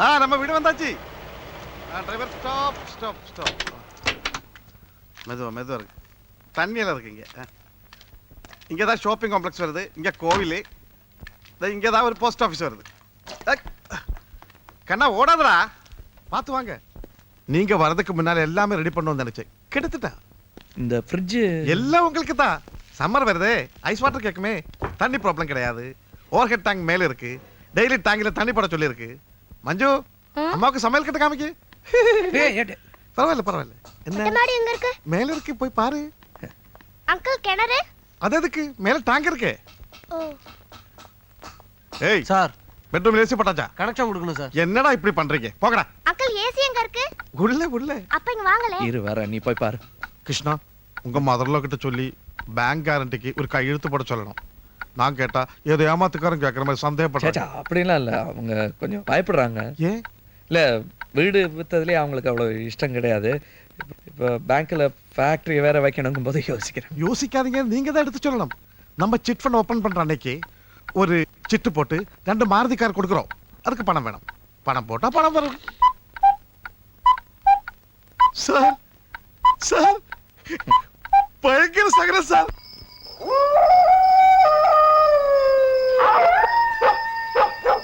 நம்ம வீடு வந்தாச்சு. Driver stop stop stop. மெதுவா இருக்கு. தண்ணியில் இருக்கு. இங்கே தான் ஷாப்பிங் காம்ப்ளெக்ஸ் வருது. இங்கே கோவில். இங்கே தான் ஒரு போஸ்ட் ஆஃபீஸ் வருது. கண்ணா ஓடாதடா, பார்த்து வாங்க. நீங்க வரதுக்கு முன்னால எல்லாமே ரெடி பண்ணணும்னு நினைச்சேன். கெடுத்துட்டா. இந்த ஃப்ரிட்ஜ் எல்லாம் உங்களுக்கு தான். சம்மர் வருது, ஐஸ் வாட்டர் கேட்குமே. தண்ணி ப்ராப்ளம் கிடையாது. ஓவர் ஹெட் டேங்க் மேல இருக்கு. டெய்லி டேங்க்ல தண்ணி பட சொல்லி இருக்கு. மஞ்சு, அம்மாவுக்கு சமையல் கிட்ட காமிக்கு. பரவாயில்ல. என்ன எங்க இருக்கு? மேல இருக்கு, போய் பாரு. அங்கிள் கிணறு அது எதுக்கு? மேல டேங்க் இருக்கு. ஏய் சார், பெட்ரூம்ல ஏசி போட்டாச்சா? கனெக்ஷன் கொடுக்கணும் சார். என்னடா இப்படி பண்றீங்க? போங்கடா. அங்கிள் ஏசி எங்க இருக்கு? உள்ள. அப்ப இங்க வாங்களே. இரு வர, நீ போய் பாரு. கிருஷ்ணா, உங்க மதர்லோ கிட்ட சொல்லி பேங்க் கேரண்டிக்கு ஒரு கையெழுத்து போட சொல்லணும். நான் கேட்டா ஏதோ ஏமாத்துக்காரன் கேட்கற மாதிரி சந்தேகப்படுறாங்க. அப்படிலாம் இல்ல, அவங்க கொஞ்சம் பயப்படுறாங்க. ஏன்? இல்ல, வீடு வித்ததுலயே அவங்களுக்கு அவ்வளவு இஷ்டம் கிடையாது. இப்போ பேங்க்ல ஃபேக்டரி வேற வைக்கணுங்கும் போது யோசிக்கிறேன். யோசிக்காதீங்க, நீங்க தான் எடுத்து சொல்லணும். நம்ம சிட் ஃபண்ட் ஓபன் பண்ற அன்னைக்கு ஒரு சிட்டு போட்டு 2 மாருதி கார் கொடுக்குறோம். அதுக்கு பணம் வேணும். பணம் போட்டா பணம் வரும். சார் பயங்கர சகரம் சார்.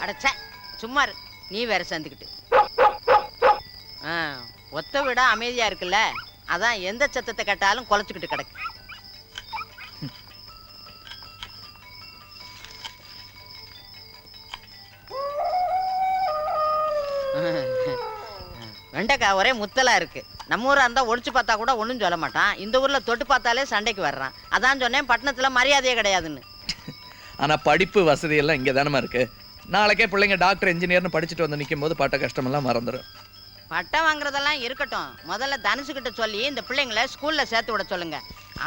அடச்சே, சும்மா இரு. நீ வேற சேர்ந்துக்கிட்டு. ஒத்த விட அமைதியா இருக்குல்ல, அதான் எந்த சத்தத்தை கேட்டாலும் குலைச்சுக்கிட்டு கிடக்கு. வெண்டைக்காய் ஒரே முத்தலா இருக்கு. நம்ம ஊரா இருந்தா ஒடிச்சு பார்த்தா கூட ஒன்றும் சொல்ல மாட்டான். இந்த ஊர்ல தொட்டு பார்த்தாலே சண்டைக்கு வர்றான். அதான் சொன்னேன், பட்டணத்துல மரியாதையே கிடையாதுன்னு. ஆனா படிப்பு வசதி எல்லாம் இங்க தானமா இருக்கு. நாளைக்கே பிள்ளைங்க டாக்டர் இன்ஜினியர்னு படிச்சுட்டு வந்து நிற்கும் போது பட்ட கஷ்டமெல்லாம் மறந்துடும். பட்டம் வாங்குறதெல்லாம் இருக்கட்டும், முதல்ல தனுசுகிட்ட சொல்லி இந்த பிள்ளைங்களை ஸ்கூல்ல சேர்த்து விட சொல்லுங்க.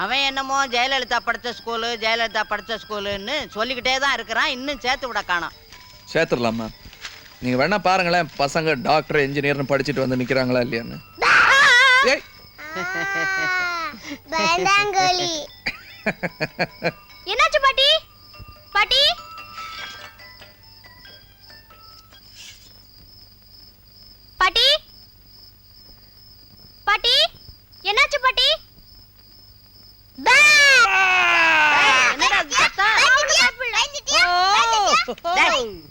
அவன் என்னமோ ஜெயலலிதா படித்த ஸ்கூலுன்னு சொல்லிக்கிட்டே தான் இருக்கிறான். இன்னும் சேர்த்து விட காணோம். சேர்த்துடலாமா? நீங்க வேணா பாருங்களேன், பசங்க டாக்டர் இன்ஜினியர்னு படிச்சுட்டு வந்து நிக்கிறாங்களா இல்லையான்னு. என்னாச்சு பாட்டி? பாட்டி பாட்டி பாட்டி என்னாச்சு பாட்டி?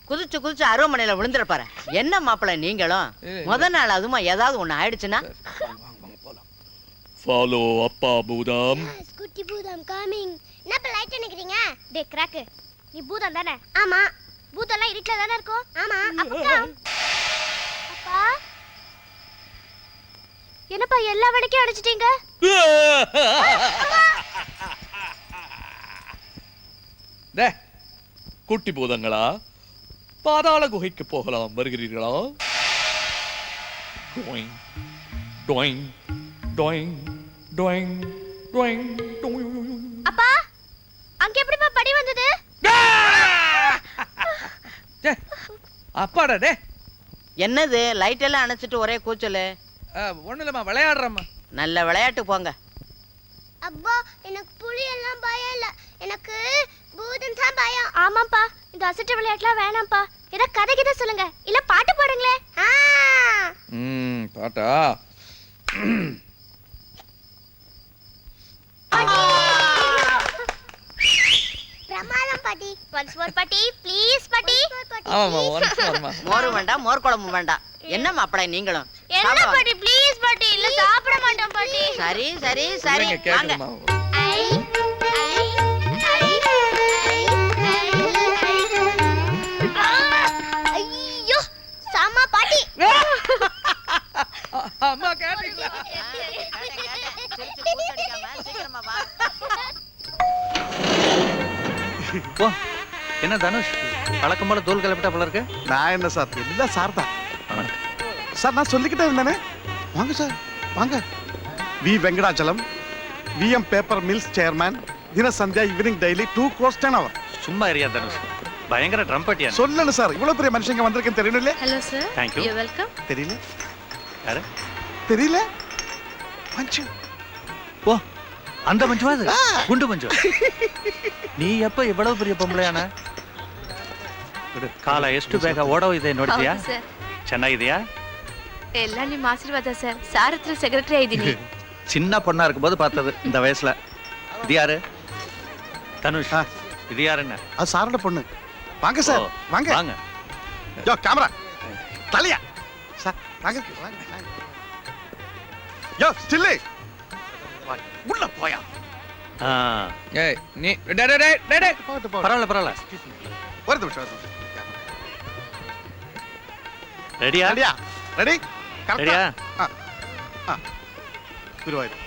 குதிச்சு அருவமனையில விழுந்துட பாரு. என்ன மாப்பிள்ள நீங்களும் முத நாள் அதுமா ஏதாவது ஒண்ணு ஆயிடுச்சுன்னா? ஃபாலோ அப்பா பூதம். குட்டி பூதம் கமிங். என்னப்பா லைட் அணைக்கிறீங்க? டே கிராக், நீ பூதம் தானே? ஆமா. பூதம்லாம் இருட்டுல தானே இருக்கும். ஆமா. அப்பா என்னப்பா எல்லா வழிக்கும் அடிச்சிட்டீங்க? குட்டி பூதங்களா, பாதாள குகைக்கு போகலாம், வருகிறீர்களா? டொயிங் டொயிங் டொயிங் டொயிங் டொயிங் டொயிங். அப்பா அங்க எப்படிப்பா படி வந்தது? அப்பாடா டே. என்னது லைட் எல்லாம் அணைச்சிட்டு ஒரே கூச்சலு? ஒண்ணு இல்லம்மா, விளையாடுறம்மா. நல்ல விளையாட்டு போங்க. அப்பா எனக்கு புலி எல்லாம் பயம் இல்ல, எனக்கு பூதம் தான் பயம். ஆமாப்பா, இந்த அசட்டு விளையாட்டுலாம் வேணாம்ப்பா. ஏதோ கதை கிட்ட சொல்லுங்க, இல்ல பாட்டு பாடுங்களே. பாட்டா? பிரமாதம் பாட்டி. ஒன்ஸ் மோர் பாட்டி, ப்ளீஸ் பாட்டி. ஆமாமா, ஒன்ஸ் மோர்மா. மோர் வேண்டாம், மோர் குழம்பு வேண்டாம். என்ன மாப்பிளை நீங்களும்? என்ன பாட்டி ப்ளீஸ் பாட்டி, இல்ல சாப்பிட மாட்டோம் பாட்டி. சரி சரி சரி வாங்க. ஐயோ சாமா பாட்டி. அம்மா கேட்டீங்களா? சீக்கிரமா வா. என்ன தனுஷ், வழக்கம் போல தோல் கிளப்பிட்டா போல இருக்கு. நான் என்ன சார், இல்ல சார் தான். சார் நான் சொல்லிக்கிட்டே இருந்தேனே. வாங்க சார் வாங்க. V Venkatachalam, VM paper mills chairman, Dina Sandhya evening daily 2 crores 10 hours. சும்மா ஏரியா தனுஷ், பயங்கர ட்ரம்பட்டியா. சொல்லணும் சார், இவ்வளவு பெரிய மனுஷங்க வந்திருக்கேன்னு தெரியணும் இல்ல? Hello sir. Thank you. You welcome. தெரியல. யாரு? தெரியல. மஞ்சு. ஓ, அந்த மஞ்சுவா? அது குண்டு மஞ்சு. ನೀ எப்ப இவ்வளவு பெரிய பொம்பளையான? ಕಾಲ ಎಷ್ಟು ಬೇಗ ಓಡೋಗಿದೆ ನೋಡ್ತೀಯಾ? ಚೆನ್ನಾಗಿದೆಯಾ? ಎಲ್ಲ ನಿಮ್ಮ ಆಶೀರ್ವಾದ ಸರ್. ಸಾರ್ ಹತ್ರ ಸೆಕ್ರೆಟರಿ ಆಗಿದ್ದೀನಿ. சின்ன பொண்ணா இருக்கும்போது பார்த்தது இந்த வயசுல. இது யாரு? தனுஷ். இது யாருன்னு? அது சாரோட பொண்ணு. வாங்க சார், வாங்க வாங்க. யோ கேமரா தலையா சார், வாங்க வாங்க. யோ ஸ்டில்லு உள்ள போயா. ஏய் நீ டே டே டே டே டே பரவாயில்ல பரவாயில்ல. ஒரு நிமிஷம். ரெடியா? ரெடியா? ரெடி? ரெடியா? குருவாயூர்.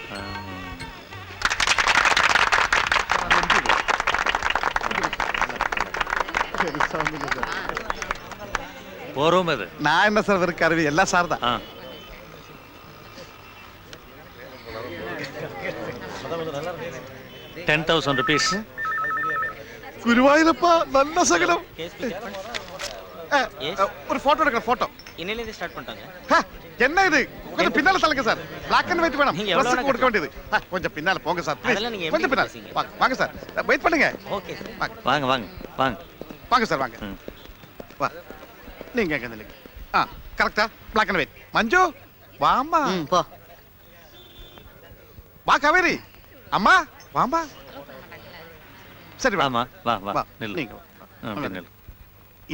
போறோம் அது. நான் என்ன சார் வெறும் கருவி, எல்லாம் சார் தான். 10,000 rupees. குருவாயூரப்பா நல்ல சகலம். ஒரு போட்டோ எடுக்கிற போட்டோ. இன்னிலிருந்து ஸ்டார்ட் பண்ணிட்டாங்க. என்ன இது? கொஞ்சம் பின்னால தள்ளுங்க சார். Black and white வேணும். நீங்க எவ்வளவு Press கொடுக்க வேண்டியது. கொஞ்சம் பின்னால போங்க சார். அதெல்லாம் நீங்க கொஞ்சம் பின்னால. பேசுங்க. வாங்க சார். வெயிட் பண்ணுங்க. Okay sir. வாங்க வாங்க வாங்க. வாங்க சார் வாங்க. வா. நீங்க எங்க நில்லுங்க. கரெக்ட்டா? Black and white. மஞ்சு வாமா. போ. வா காவேரி. அம்மா வாமா. சரி வா. ஆமா வா வா வா. நில்லு. நீங்க வா. நில்லு.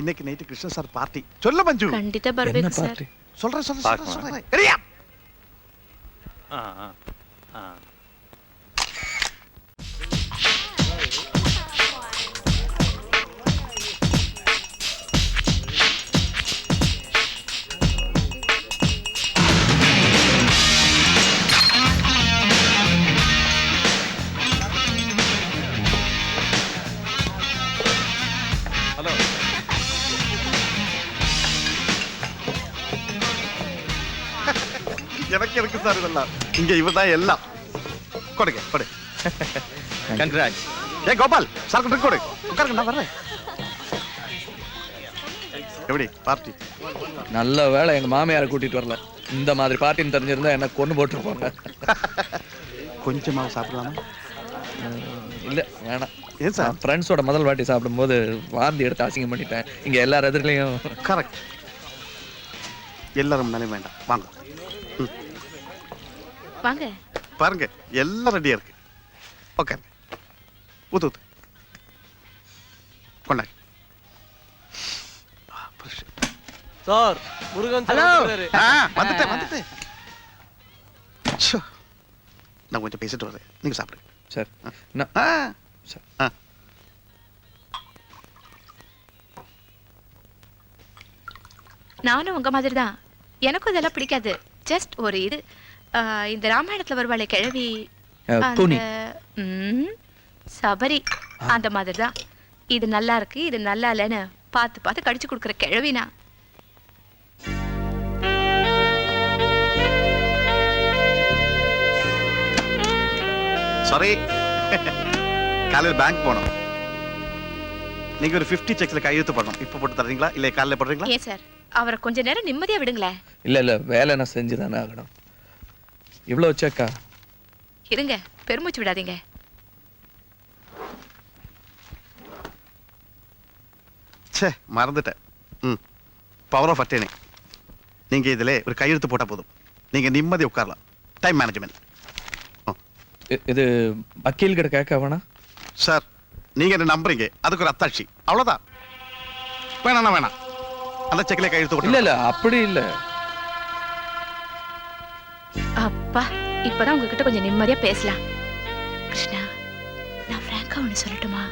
இன்னைக்கு நைட் கிருஷ்ணன் சார் பார்ட்டி. சொல்ல மஞ்சு. ಖಂಡಿತ என்ன ಬರ್ಬೇಕು ಸರ್. பார்ட்டி? சொல்றேன் பார்க்கலாம். சொல்றேன். ரெடியா? ஆ ஆ ஆ. ஹலோ. எனக்கு இருக்கு சார் இதெல்லாம். இங்க இவதான் எல்லாம். கொடுங்க கொடு. கங்க்ராட்ஸ். ஏ கோபால் சார் கொடு கொடு. உட்காருங்க நான் வர்றேன். எப்படி பார்ட்டி? நல்ல வேளை எங்க மாமியாரை கூட்டிட்டு வரல. இந்த மாதிரி பார்ட்டின்னு தெரிஞ்சிருந்தா என்ன கொண்டு போட்டுருப்பாங்க. கொஞ்சமாவது சாப்பிடலாமா? இல்ல வேணாம். ஏன் சார்? ஃப்ரெண்ட்ஸோட முதல் வாட்டி சாப்பிடும்போது வாந்தி எடுத்து அசிங்கம் பண்ணிட்டேன். இங்க எல்லார் எதிரிலையும். கரெக்ட். எல்லாரும் முன்னாலே வேண்டாம். வாங்க. வாங்க. பாருங்க எல்லாம் ரெடியா இருக்கு. ஓகே. ஊத்து ஊத்து. கொண்டாங்க. Sir Murugan hello. வந்துட்டேன் வந்துட்டேன். ச்சே. நான் கொஞ்சம் பேசிட்டு வரேன். நீங்க சாப்பிடுங்க. சரி. சரி. நானும் உங்க மாதிரி தான். எனக்கும் இதெல்லாம் பிடிக்காது. ஜஸ்ட் ஒரு இது இந்த ராமாயணத்துல வருவாளே கிழவி துணி. சபரி அந்த மாதிரி தான். இது நல்லா இருக்கு இது நல்லா இல்லைன்னு பார்த்து பார்த்து கடிச்சு கொடுக்குற கிழவினா. சாரி. காலையில் பேங்க் போனோம். நீங்க ஒரு 50 செக்ஸ்ல கையெழுத்து பண்ணணும். இப்ப போட்டு தரீங்களா இல்ல காலையில போடுறீங்களா? ஏன் சார் அவரை கொஞ்ச நேரம் நிம்மதியா விடுங்களேன். இல்ல இல்ல வேலை நான் செஞ்சுதானே ஆகணும். இவ்வளவு செக்கா? இருங்க பெருமூச்சு விடாதீங்க. ச்சே மறந்துட்டேன். பவர் ஆஃப் அட்டேனே. நீங்க இதுல ஒரு கையெழுத்து போட்டா போதும். நீங்க நிம்மதி உட்காரலாம். Time management. இது வக்கீல் கிட்ட கேட்க வேணா? சார் நீங்க என்ன நம்புறீங்க, அதுக்கு ஒரு அத்தாட்சி அவ்வளவுதான். வேணாம் வேணாம். அந்த செக்ல கையெழுத்து போட்டு. இல்ல இல்ல அப்படி இல்ல. அப்பா இப்பதான் உங்ககிட்ட கொஞ்சம் நிம்மதியா பேசலாம். கிருஷ்ணா நான் ஃப்ராங்கா ஒன்று சொல்லட்டுமா?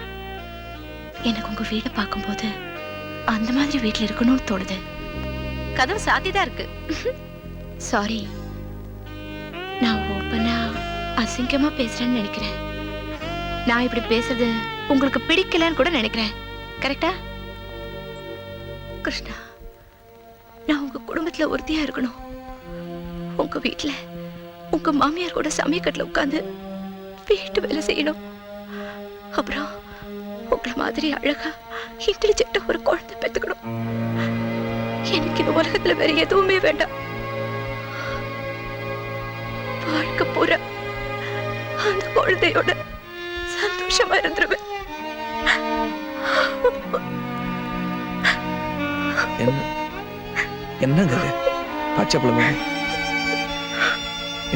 எனக்கு உங்க வீடை பார்க்கும்போது அந்த மாதிரி வீட்டில் இருக்கணும்னு தோணுது. கதவு சாத்திதான் இருக்கு. சாரி நான் ஓப்பனா அசிங்கமா பேசுறேன்னு நினைக்கிறேன். நான் இப்படி பேசுறது உங்களுக்கு பிடிக்கலன்னு கூட நினைக்கிறேன். கரெக்டா? கிருஷ்ணா நான் உங்க குடும்பத்துல ஒருத்தியா இருக்கணும். உங்க வீட்டுல உங்க மாமியார் கூட சமயக்கட்டுல உட்கார்ந்து வீட்டு வேலை செய்யணும். அப்புறம் உங்களை மாதிரி அழகா இன்டெலிஜென்ட்டா ஒரு குழந்தை பெத்துக்கணும். எனக்கு இந்த உலகத்துல வேற எதுவுமே வேண்டாம். வாழ்க்கை பூரா அந்த குழந்தையோட சந்தோஷமா இருந்துருவேன். என்ன என்னங்க இது பச்சை பிள்ளை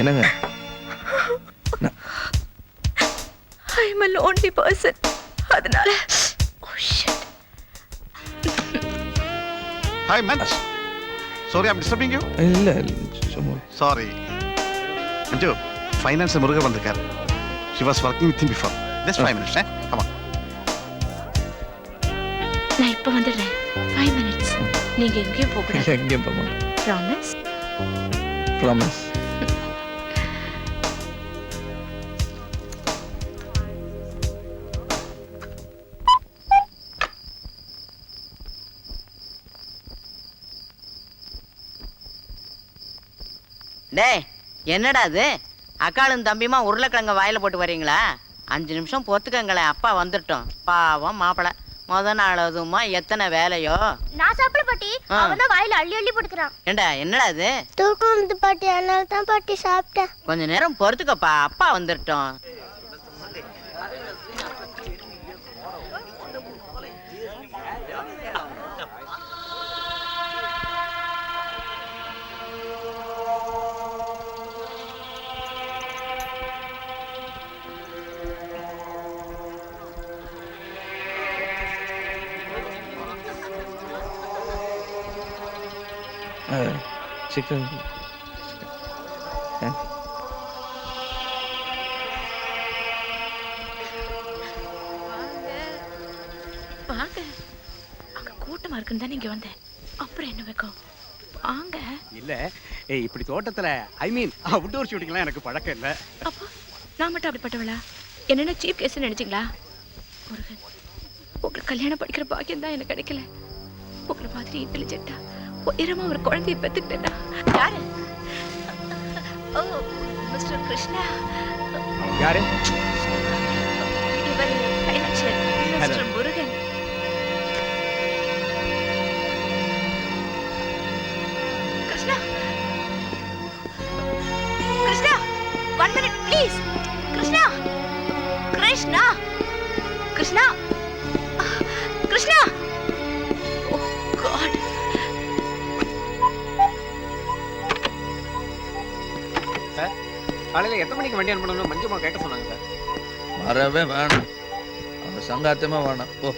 என்னங்க I'm a lonely person. அதனால oh shit. Hi man. Sorry I am disturbing you. இல்ல சும்மா சாரி. அஞ்சு ஃபைனான்ஸ் முருகன் வந்திருக்காரு. He was working with him before. Just 5 minutes. Come on. நான் இப்ப வந்துடுறேன் 5 minutes. நீங்க எங்கேயும் போக கூடாது. எங்கேயும் போக மாட்டேன். Promise? Promise. டேய் என்னடா அது அக்காளும் தம்பியுமா உருளைக்கிழங்க வாயில போட்டு வரீங்களா 5 நிமிஷம் பொத்துக்கங்களேன் அப்பா வந்துட்டோம் பாவம் மாப்பிளை முத நாள் அதுமா எத்தனை வேலையோ நான் சாப்பிட பாட்டி அவன் தான் வாயில அள்ளி அள்ளி போட்டுக்கிறான் ஏண்டா என்னடா அது தூக்கம் வந்து பாட்டி அதனால தான் பாட்டி சாப்பிட்டேன் கொஞ்ச நேரம் பொறுத்துக்கப்பா அப்பா வந்துட்டோம் சிக்கன் வாங்க அங்க கூட்டமா இருக்குன்னு தான் நீங்க வந்தேன் அப்புறம் என்ன வைக்கும் வாங்க இல்ல ஏய் இப்படி தோட்டத்துல ஐ மீன் அவுட்டோர் ஷூட்டிங்லாம் எனக்கு பழக்கம் இல்ல அப்போ நான் மட்டும் அப்படிப்பட்டவளா என்னென்ன சீப் கேஸ் நினைச்சீங்களா முருகன் உங்களுக்கு கல்யாணம் படிக்கிற பாக்கியம் தான் எனக்கு கிடைக்கல உங்களை மாதிரி இன்டெலிஜென்ட்டா உயரமா ஒரு குழந்தைய பெத்துக்கிட்டேன்னா யாரு ஓ மிஸ்டர் கிருஷ்ணா யாரு இவர் financier mister Murugan Krishna Krishna 1 minute please Krishna Krishna Krishna Krishna oh god sir காலையில எத்தனை மணிக்கு வண்டி அனுப்பணும்னு மஞ்சுமா கேட்ட சொன்னாங்க சார் வரவே வேணாம் அவன் சங்காத்தமா வேணாம் ஓ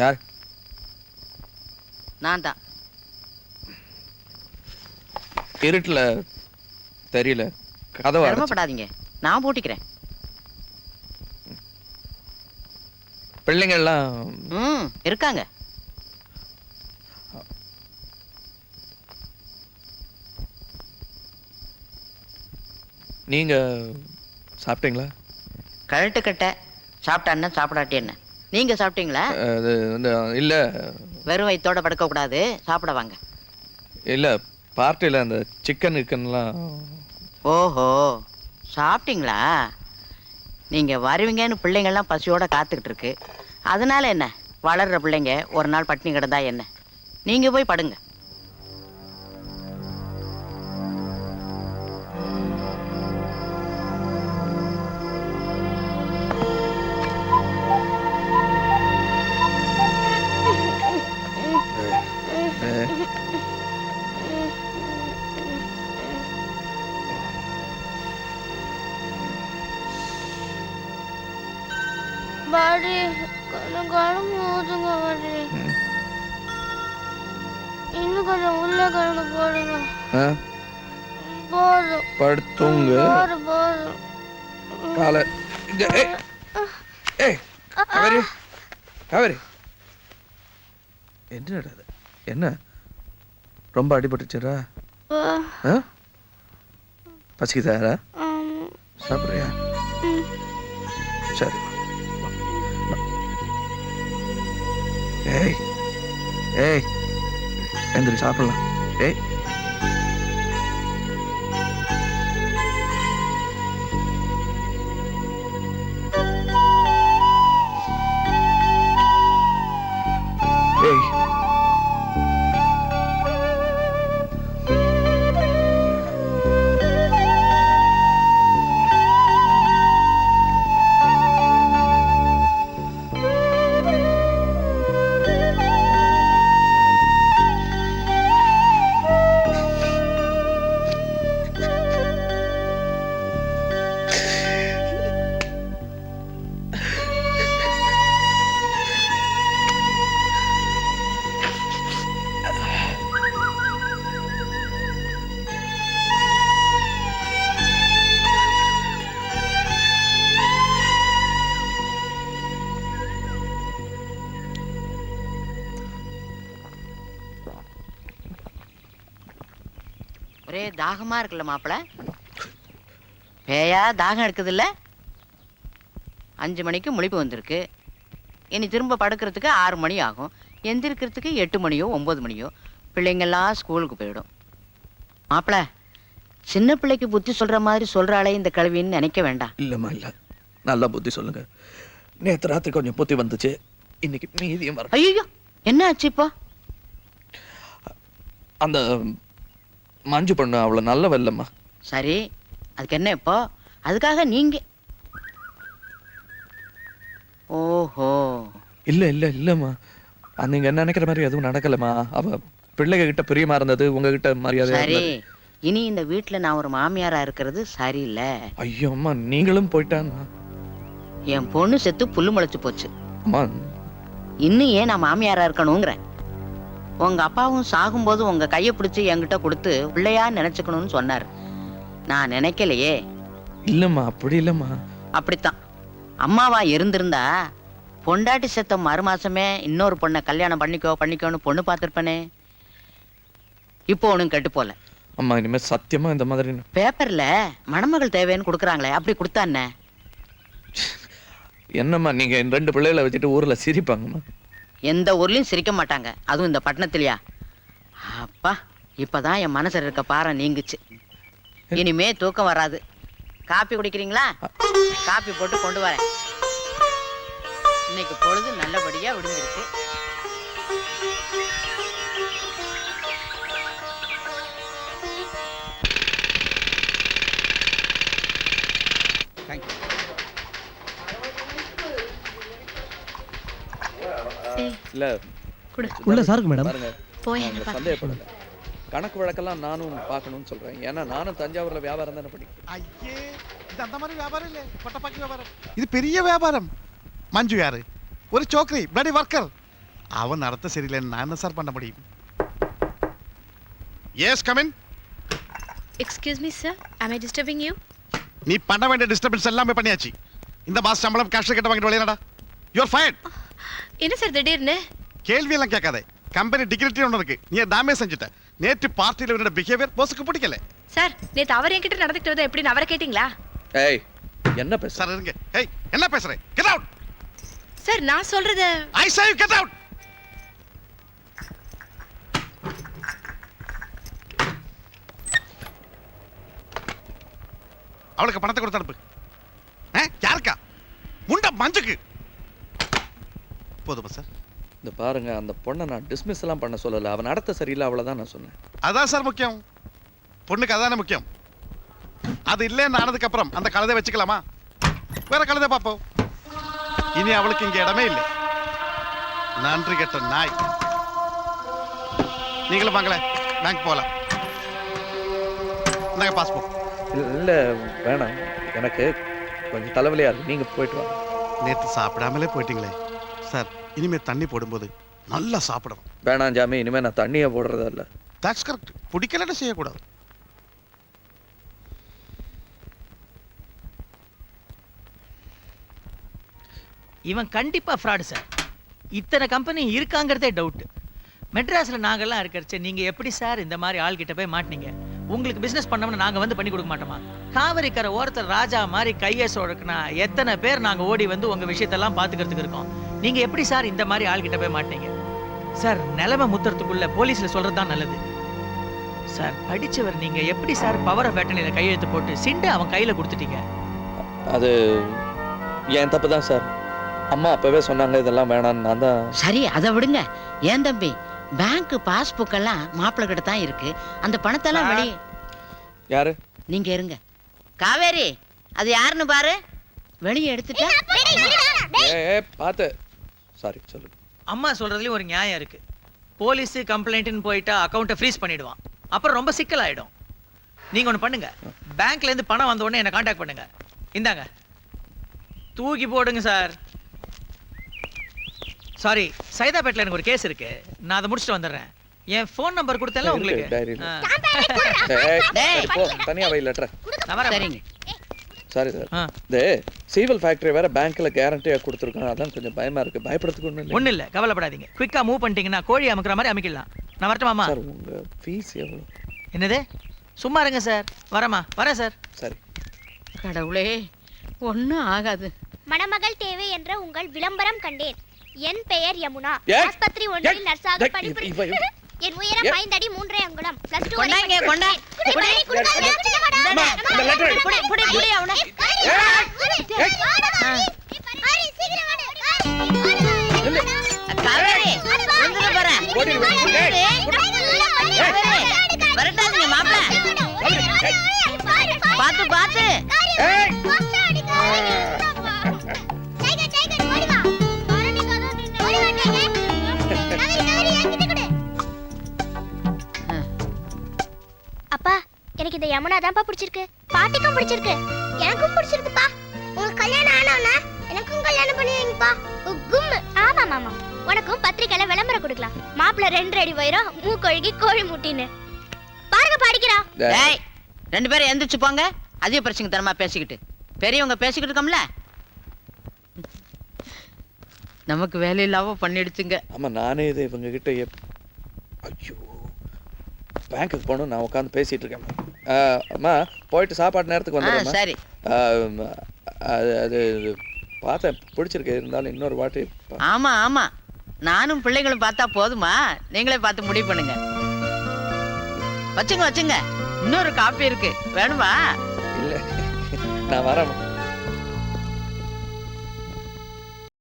யார் நான் தான் இருட்டுல தெரியல கதவை அடைச்சு. சிரமப்படாதீங்க நான் பூட்டிக்கிறேன் பிள்ளைங்க எல்லாம் இருக்காங்க நீங்க சாப்பிட்டீங்களா கழட்டு கட்ட சாப்பிட்டான்னா சாப்பிடாட்டி என்ன நீங்க சாப்பிட்டீங்களா அது வந்து இல்ல வெறும் வயித்தோட படுக்க கூடாது சாப்பிட வாங்க இல்ல பார்ட்டியில் அந்த சிக்கன் கிக்கன்லாம் ஓஹோ சாப்பிட்டீங்களா நீங்க வருவீங்கன்னு பிள்ளைங்கள்லாம் பசியோட காத்துக்கிட்டு இருக்கு அதனால என்ன வளர்ற பிள்ளைங்க ஒரு நாள் பட்டினி கிடந்தா என்ன நீங்க போய் படுங்க பாடி கொஞ்சம் கலந்து ஊதுங்க பாடி இன்னும் கொஞ்சம் உள்ள கலந்து போடுங்க போதும் படுத்துங்க போதும் போதும் காலை இங்க ஏய் ஏய் காவேரி காவேரி என்னடா இது? என்ன ரொம்ப அடிபட்டுச்சுடா பசிக்குதா சாப்பிட்றியா சரி ஏய் ஏய் எந்திரி சாப்பிடலாம் ஏய் ஏய் ஒரே தாகமா இருக்குல்ல மாப்பிள? பேயா தாகம் எடுக்குது இல்ல? 5 மணிக்கு முழிப்பு வந்திருக்கு. இனி திரும்ப படுக்கிறதுக்கு 6 மணி ஆகும். எந்திரிக்கிறதுக்கு 8 மணியோ 9 மணியோ. பிள்ளைங்கெல்லாம் ஸ்கூலுக்கு போயிடும். மாப்பிள, சின்ன பிள்ளைக்கு புத்தி சொல்ற மாதிரி சொல்றாளே இந்த கல்வின்னு நினைக்க வேண்டாம். இல்லைம்மா இல்லை, நல்லா புத்தி சொல்லுங்க. நேற்று ராத்திரி கொஞ்சம் புத்தி வந்துச்சு, இன்னைக்கு மீதியும் வர. ஐயோ, என்ன ஆச்சு இப்போ? அந்த மஞ்சு பொண்ணு அவ்வளோ நல்லவ இல்லைம்மா. சரி, அதுக்கு என்ன இப்போ? அதுக்காக நீங்க ஓஹோ. இல்லை இல்லை இல்லைம்மா, நீங்கள் என்ன நினைக்கிற மாதிரி எதுவும் நடக்கலைம்மா. அவள் பிள்ளைங்க கிட்ட பிரியமா இருந்தது, உங்ககிட்ட மரியாதை. சரி, இனி இந்த வீட்டுல நான் ஒரு மாமியாரா இருக்கிறது சரியில்லை. ஐயோ அம்மா, நீங்களும் போயிட்டான்னா. என் பொண்ணு செத்து புல்லு முளைச்சு போச்சு. அம்மா இன்னும் ஏன் நான் மாமியாரா இருக்கணுங்கிறேன். உங்க அப்பாவும் சாகும்போது உங்க கையை பிடிச்சி என்கிட்ட கொடுத்து பிள்ளையா நினைச்சுக்கணும்னு சொன்னார். நான் நினைக்கலையே. இல்லைம்மா, அப்படி இல்லைம்மா. அப்படித்தான். அம்மாவா இருந்திருந்தா பொண்டாட்டி செத்த மறுமாசமே இன்னொரு பொண்ணை கல்யாணம் பண்ணிக்கோன்னு பொண்ணு பார்த்துருப்பனே. இப்போ ஒன்றும் கெட்டு போல. அம்மா இனிமேல் சத்தியமா இந்த மாதிரி பேப்பர்ல மணமகள் தேவைன்னு கொடுக்குறாங்களே, அப்படி கொடுத்தா என்ன? என்னம்மா நீங்க 2 பிள்ளைகளை வச்சுட்டு ஊர்ல சிரிப்பாங்கம்மா. எந்த ஊர்லயும் சிரிக்க மாட்டாங்க, அதுவும் இந்த பட்டணத்திலயா? அப்பா, இப்பதான் என் மனசுல இருக்க பாறை நீங்குச்சு. இனிமே தூக்கம் வராது. காப்பி குடிக்கிறீங்களா? காப்பி போட்டு கொண்டு வரேன். இன்னைக்கு பொழுது நல்லபடியா விடுஞ்சிருக்கு. இல்ல உள்ள சாருக்கு மேடம். பாருங்க, போய் அவங்க சந்தேகப்படல. கணக்கு வழக்கெல்லாம் நானும் பார்க்கணும்னு சொல்றேன். ஏன்னா நானும் தஞ்சாவூர்ல வியாபாரம் தானே படிக்கிறேன். ஐயே, இது அந்த மாதிரி வியாபாரம் இல்ல, கொட்டப்பாக்கி வியாபாரம். இது பெரிய வியாபாரம். மஞ்சு யாரு? ஒரு சோக்கரி, பிளடி ஒர்க்கர். அவன் நடத்த சரியில்லைன்னு நான் என்ன சார் பண்ண முடியும்? Yes, come in. Excuse me sir, am I disturbing you? நீ பண்ண வேண்டிய டிஸ்டர்பன்ஸ் எல்லாமே பண்ணியாச்சு. இந்த மாசம் சம்பளம் கேஷ் கிட்ட வாங்கிட்டு வெளியடா. You are fired. என்ன சார் திடீர்னு? கேள்வி எல்லாம் கேட்காதே. கம்பெனி டிகிரிட்டி ஒன்று இருக்கு, நீ டேமேஜ் செஞ்சுட்ட. நேற்று பார்ட்டியில் இவனோட பிஹேவியர் போஸுக்கு பிடிக்கல. சார், நேத்து அவர் என்கிட்ட நடந்துக்கிட்டது எப்படின்னு அவரை கேட்டிங்களா? ஏய், என்ன பேச? சார் இருங்க. ஏய், என்ன பேசுறேன்? Get out. சார், நான் சொல்றது ஐ சே யூ கெட் அவுட். அவளுக்கு பணத்தை கொடுத்து அனுப்பு. யாருக்கா? முண்ட மஞ்சுக்கு. போதுமா சார்? இந்த பாருங்க, அந்த பொண்ணை நான் டிஸ்மிஸ் எல்லாம் பண்ண சொல்லல. அவன் நடத்த சரியில்லை, அவ்வளவுதான் நான் சொன்னேன். அதான் சார் முக்கியம். பொண்ணுக்கு அதானே முக்கியம். அது இல்லைன்னு ஆனதுக்கு அப்புறம் அந்த கழுதை வச்சுக்கலாமா? வேற கழுதை பார்ப்போம். இனி அவளுக்கு இங்க இடமே இல்லை. நன்றி கெட்ட நாய். நீங்களும் வாங்கல, பேங்க் போகலாம். நாங்க பாஸ்போர்ட். இல்ல வேணாம், எனக்கு கொஞ்சம் தலைவலியா இருக்கு. நீங்க போயிட்டு வாங்க. நேற்று சாப்பிடாமலே போயிட்டீங்களே சார். இனிமே தண்ணி போடும்போது நல்லா சாப்பிடணும். வேணாம் ஜாமி, இனிமே நான் தண்ணியை போடுறதா இல்ல. That's correct. பிடிக்கலன்னு செய்யக்கூடாது. இவன் கண்டிப்பா ஃப்ராடு சார். இத்தனை கம்பெனி இருக்காங்கிறதே டவுட். மெட்ராஸ்ல நாங்கெல்லாம் இருக்கிறச்ச நீங்க எப்படி சார் இந்த மாதிரி ஆள் கிட்ட போய் மாட்டீங்க? உங்களுக்கு பிசினஸ் பண்ணோம்னா நாங்க வந்து பண்ணி கொடுக்க மாட்டோமா? காவிரி கரை ஓரத்தில் ராஜா மாதிரி கையை சொடக்குனா எத்தனை பேர் நாங்க ஓடி வந்து உங்க விஷயத்தெல்லாம் பாத்துக்கிறதுக்கு இருக்கோம். நீங்க எப்படி சார் இந்த மாதிரி ஆள் கிட்ட போய் மாட்டீங்க? சார், நிலைமை முத்துறதுக்குள்ள போலீஸ்ல சொல்றதுதான் நல்லது. சார், படிச்சவர் நீங்க எப்படி சார் பவர் ஆஃப் அட்டர்னில கையெழுத்து போட்டு சிண்டு அவன் கையில கொடுத்துட்டீங்க? அது என் தப்பு தான் சார். அம்மா அப்பவே சொன்னாங்க இதெல்லாம் வேணான்னு. நான் தான். சரி, அதை விடுங்க. ஏன் தம்பி, பேங்க் பாஸ்புக் எல்லாம் மாப்பிள்ளை கிட்ட தான் இருக்கு. அந்த பணத்தெல்லாம் வெளியே. யாரு? நீங்க இருங்க. காவேரி, அது யாருன்னு பாரு. வெளியே எடுத்துட்டா. ஏய் பாத்து. சாரி, சொல்லு. அம்மா சொல்றதுலயும் ஒரு நியாயம் இருக்கு. போலீஸ் கம்ப்ளைண்ட்னு போயிட்டா அக்கௌண்ட்டை ஃப்ரீஸ் பண்ணிடுவான். அப்புறம் ரொம்ப சிக்கல் ஆயிடும். நீங்க ஒன்று பண்ணுங்க, பேங்க்ல இருந்து பணம் வந்த உடனே என்ன கான்டாக்ட் பண்ணுங்க. இந்தாங்க, தூக்கி போடுங்க சார். சாரி, சைதாப்பேட்டில் எனக்கு ஒரு கேஸ் இருக்கு, நான் அதை முடிச்சுட்டு வந்துடுறேன். என் ஃபோன் நம்பர் கொடுத்தேன்ல உங்களுக்கு. தனியா வை லெட்டர். சரிங்க. சாரி சார், இந்த சீவல் ஃபேக்டரி வேற பேங்க்ல கேரண்டியா கொடுத்துருக்காங்க. அதான் கொஞ்சம் பயமா இருக்கு. பயப்படுறதுக்கு ஒன்றும் இல்லை, கவலைப்படாதீங்க. குயிக்கா மூவ் பண்ணிட்டீங்கன்னா கோழி அமுக்கிற மாதிரி அமைக்கலாம். நான் வரட்டுமாமா? சார், உங்க ஃபீஸ் எவ்வளோ? என்னது? சும்மா இருங்க சார். வரேன் சார். சரி. கடவுளே, ஒன்றும் ஆகாது. மணமகள் தேவை என்ற உங்கள் விளம்பரம் கண்டேன். என் பெயர் யமுனா. ஏய், ஆஸ்பத்திரி ஒன்றில் ஏய், நர்ஸாக ஏய், பணிபுரிகிறேன். என் உயரம் 5 அடி 3 அங்குலம். +2 வரை கொண்டாங்க, கொண்டா. குடி, குடி, குடி, அம்மா, இந்த letter. புடி அவனை. காவேரி, வந்துரு பாரேன். வரட்டாதீங்க மாப்பிள்ள. பார்த்து அப்பா, எனக்கு இந்த யமுனா தான்ப்பா பிடிச்சிருக்கு. பாட்டிக்கும் பிடிச்சிருக்கு. எனக்கும் பிடிச்சிருக்குப்பா. உங்களுக்கு கல்யாணம் ஆனோன்னா எனக்கும் கல்யாணம் பண்ணி வைங்கப்பா. உக்கும். ஆமா மாமா, உனக்கும் பத்திரிக்கையில விளம்பரம் கொடுக்கலாம். மாப்பிள்ள 2 அடி உயரம், மூக்கொழுகி கோழி முட்டின்னு. பாருங்க பாடிக்கிறா. ஏய், 2 பேரும் எந்திரிச்சு போங்க. அதிக பிரச்சனை தரமா பேசிக்கிட்டு பெரியவங்க பேசிக்கிட்டு இருக்கோம்ல. நமக்கு வேலை இல்லாம பண்ணிடுச்சுங்க. ஆமா, நானே இது இவங்க கிட்ட ஐயோ, பேங்க்குக்கு போகணும். நான் உட்காந்து பேசிட்டு இருக்கேன். அம்மா, போயிட்டு சாப்பாடு நேரத்துக்கு வந்துடுறேன். சரி. அது பார்த்தேன், பிடிச்சிருக்கு. இருந்தாலும் இன்னொரு வாட்டி ஆமா, நானும் பிள்ளைங்களும் பார்த்தா போதுமா? நீங்களே பார்த்து முடிவு பண்ணுங்க. வச்சுங்க. இன்னொரு காப்பி இருக்கு, வேணுமா? இல்லை, நான் வரேன்.